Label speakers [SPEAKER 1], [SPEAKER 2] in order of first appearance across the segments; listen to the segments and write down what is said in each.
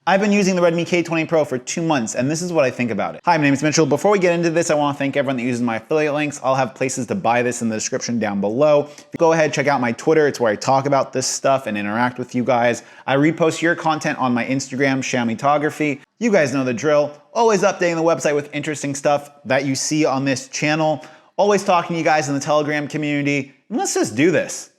[SPEAKER 1] I've been using the Redmi K20 Pro for 2 months, and this is what I think about it. Hi, my name is Mitchell. Before we get into this, I want to thank everyone that uses my affiliate links. I'll have places to buy this in the description down below. Go ahead, check out my Twitter. It's where I talk about this stuff and interact with you guys. I repost your content on my Instagram, XIAOMItography. You guys know the drill. Always updating the website with interesting stuff that you see on this channel. Always talking to you guys in the Telegram community. Let's just do this.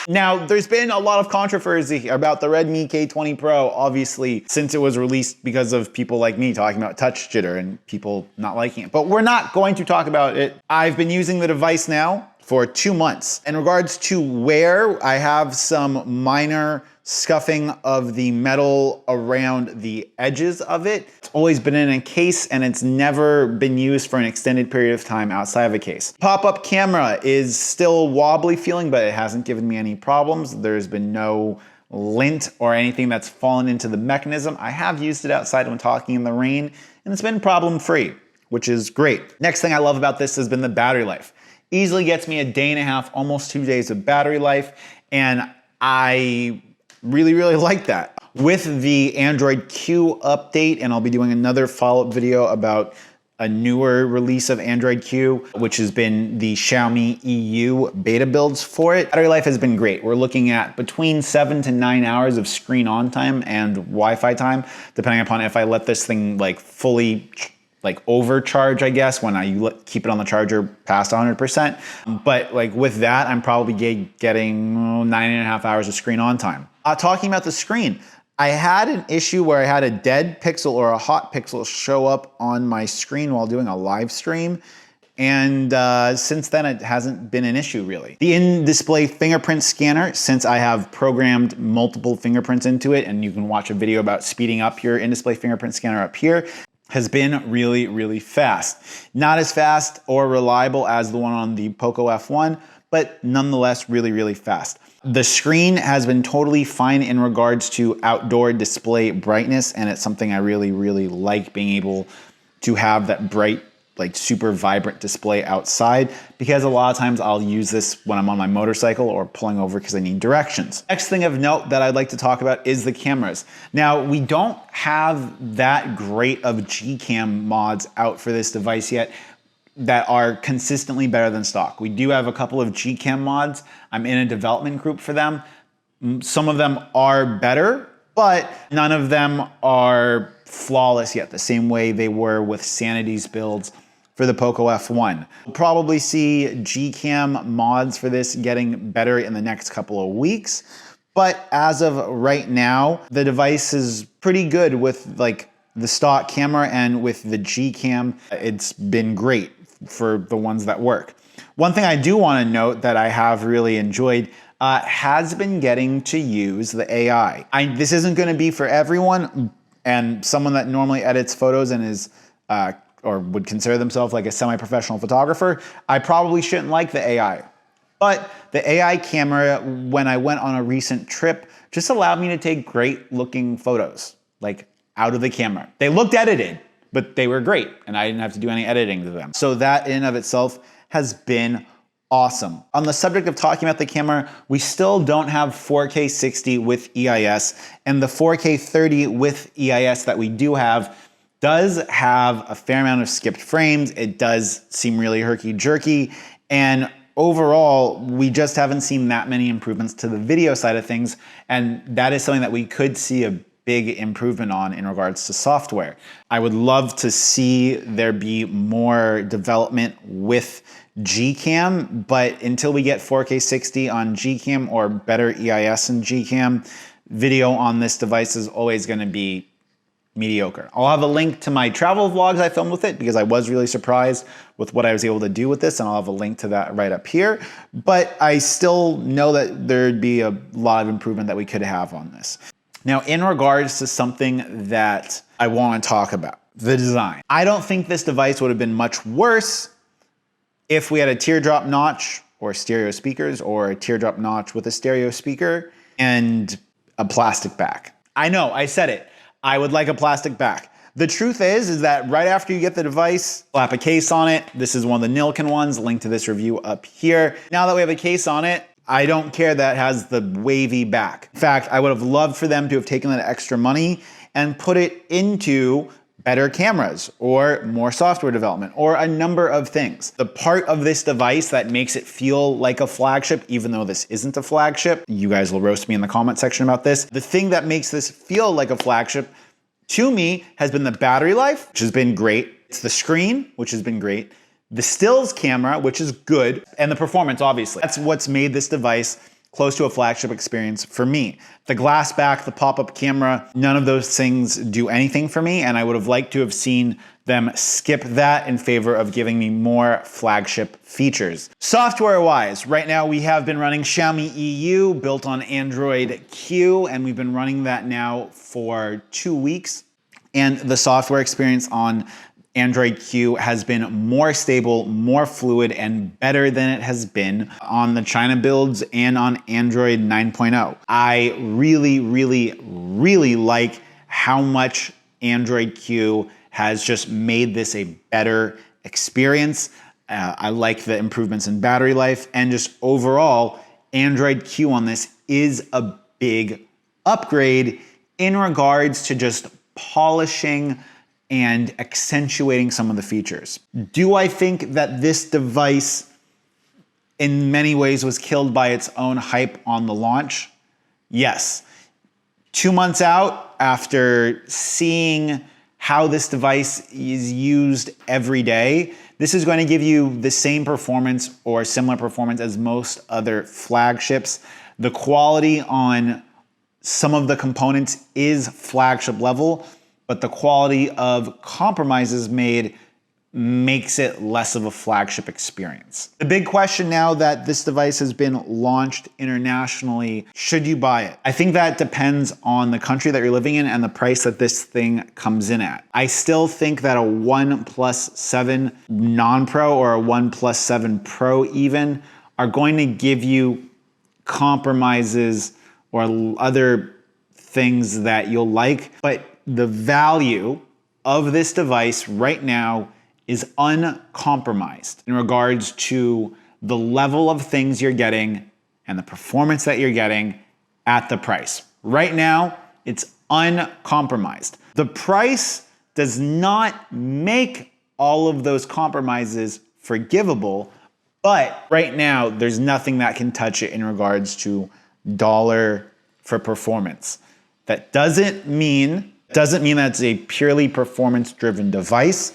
[SPEAKER 1] Now, there's been a lot of controversy about the Redmi K20 Pro, obviously, since it was released because of people like me talking about touch jitter and people not liking it. But we're not going to talk about it. I've been using the device now for 2 months. In regards to wear, I have some minor scuffing of the metal around the edges of it. It's always been in a case and it's never been used for an extended period of time outside of a case. Pop-up camera is still wobbly feeling, but it hasn't given me any problems. There's been no lint or anything that's fallen into the mechanism. I have used it outside when talking in the rain and it's been problem-free, which is great. Next thing I love about this has been the battery life. Easily gets me a day and a half, almost 2 days of battery life, and I really like that. With the Android Q update, and I'll be doing another follow-up video about a newer release of Android Q, which has been the Xiaomi EU beta builds for it. Battery life has been great. We're looking at between 7 to 9 hours of screen on time and Wi-Fi time, depending upon if I let this thing fully overcharge, I guess, when I keep it on the charger past 100%. But with that, I'm probably getting 9.5 hours of screen on time. Talking about the screen, I had an issue where I had a dead pixel or a hot pixel show up on my screen while doing a live stream. And since then, it hasn't been an issue really. The in-display fingerprint scanner, since I have programmed multiple fingerprints into it, and you can watch a video about speeding up your in-display fingerprint scanner up here, has been really fast. Not as fast or reliable as the one on the Poco F1, but nonetheless really fast. The screen has been totally fine in regards to outdoor display brightness, and it's something I really like, being able to have that bright, super vibrant display outside, because a lot of times I'll use this when I'm on my motorcycle or pulling over because I need directions. Next thing of note that I'd like to talk about is the cameras. Now, we don't have that great of Gcam mods out for this device yet that are consistently better than stock. We do have a couple of Gcam mods. I'm in a development group for them. Some of them are better, but none of them are flawless yet, the same way they were with Sanity's builds for the Poco F1. We'll probably see Gcam mods for this getting better in the next couple of weeks, but as of right now, the device is pretty good with the stock camera, and with the Gcam, it's been great for the ones that work. One thing I do want to note that I have really enjoyed has been getting to use the AI. This isn't going to be for everyone, and someone that normally edits photos and is or would consider themselves like a semi-professional photographer, I probably shouldn't like the AI. But the AI camera, when I went on a recent trip, just allowed me to take great looking photos, out of the camera. They looked edited, but they were great, and I didn't have to do any editing to them. So that in and of itself has been awesome. On the subject of talking about the camera, we still don't have 4K 60 with EIS, and the 4K 30 with EIS that we do have does have a fair amount of skipped frames. It does seem really herky-jerky, and overall, we just haven't seen that many improvements to the video side of things, and that is something that we could see a big improvement on in regards to software. I would love to see there be more development with Gcam, but until we get 4K 60 on Gcam or better EIS in Gcam, video on this device is always going to be mediocre. I'll have a link to my travel vlogs I filmed with it because I was really surprised with what I was able to do with this, and I'll have a link to that right up here. But I still know that there'd be a lot of improvement that we could have on this. Now, in regards to something that I want to talk about, the design. I don't think this device would have been much worse if we had a teardrop notch or stereo speakers, or a teardrop notch with a stereo speaker and a plastic back. I know, I said it. I would like a plastic back. The truth is that right after you get the device, slap a case on it. This is one of the Nilkin ones, link to this review up here. Now that we have a case on it, I don't care that it has the wavy back. In fact, I would have loved for them to have taken that extra money and put it into better cameras or more software development or a number of things. The part of this device that makes it feel like a flagship, even though this isn't a flagship, you guys will roast me in the comment section about this. The thing that makes this feel like a flagship to me has been the battery life, which has been great. It's the screen, which has been great. The stills camera, which is good, and the performance, obviously. That's what's made this device close to a flagship experience for me. The glass back, the pop-up camera, none of those things do anything for me, and I would have liked to have seen them skip that in favor of giving me more flagship features. Software-wise, right now we have been running Xiaomi EU built on Android Q, and we've been running that now for 2 weeks. And the software experience on Android Q has been more stable, more fluid, and better than it has been on the China builds and on Android 9.0. I really like how much Android Q has just made this a better experience. I like the improvements in battery life, and just overall, Android Q on this is a big upgrade in regards to just polishing and accentuating some of the features. Do I think that this device in many ways was killed by its own hype on the launch? Yes. 2 months out, after seeing how this device is used every day, this is going to give you the same performance or similar performance as most other flagships. The quality on some of the components is flagship level, but the quality of compromises made makes it less of a flagship experience. The big question now that this device has been launched internationally, should you buy it? I think that depends on the country that you're living in and the price that this thing comes in at. I still think that a OnePlus 7 non-Pro or a OnePlus 7 Pro even are going to give you compromises or other things that you'll like, but the value of this device right now is uncompromised in regards to the level of things you're getting and the performance that you're getting at the price. Right now, it's uncompromised. The price does not make all of those compromises forgivable, but right now, there's nothing that can touch it in regards to dollar for performance. That doesn't mean that it's a purely performance-driven device.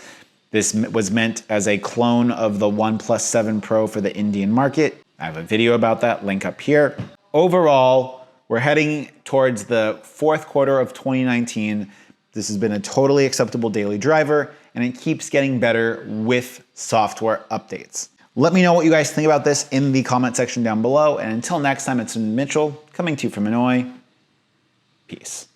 [SPEAKER 1] This was meant as a clone of the OnePlus 7 Pro for the Indian market. I have a video about that, link up here. Overall, we're heading towards the fourth quarter of 2019. This has been a totally acceptable daily driver, and it keeps getting better with software updates. Let me know what you guys think about this in the comment section down below, and until next time, it's Mitchell coming to you from Hanoi. Peace.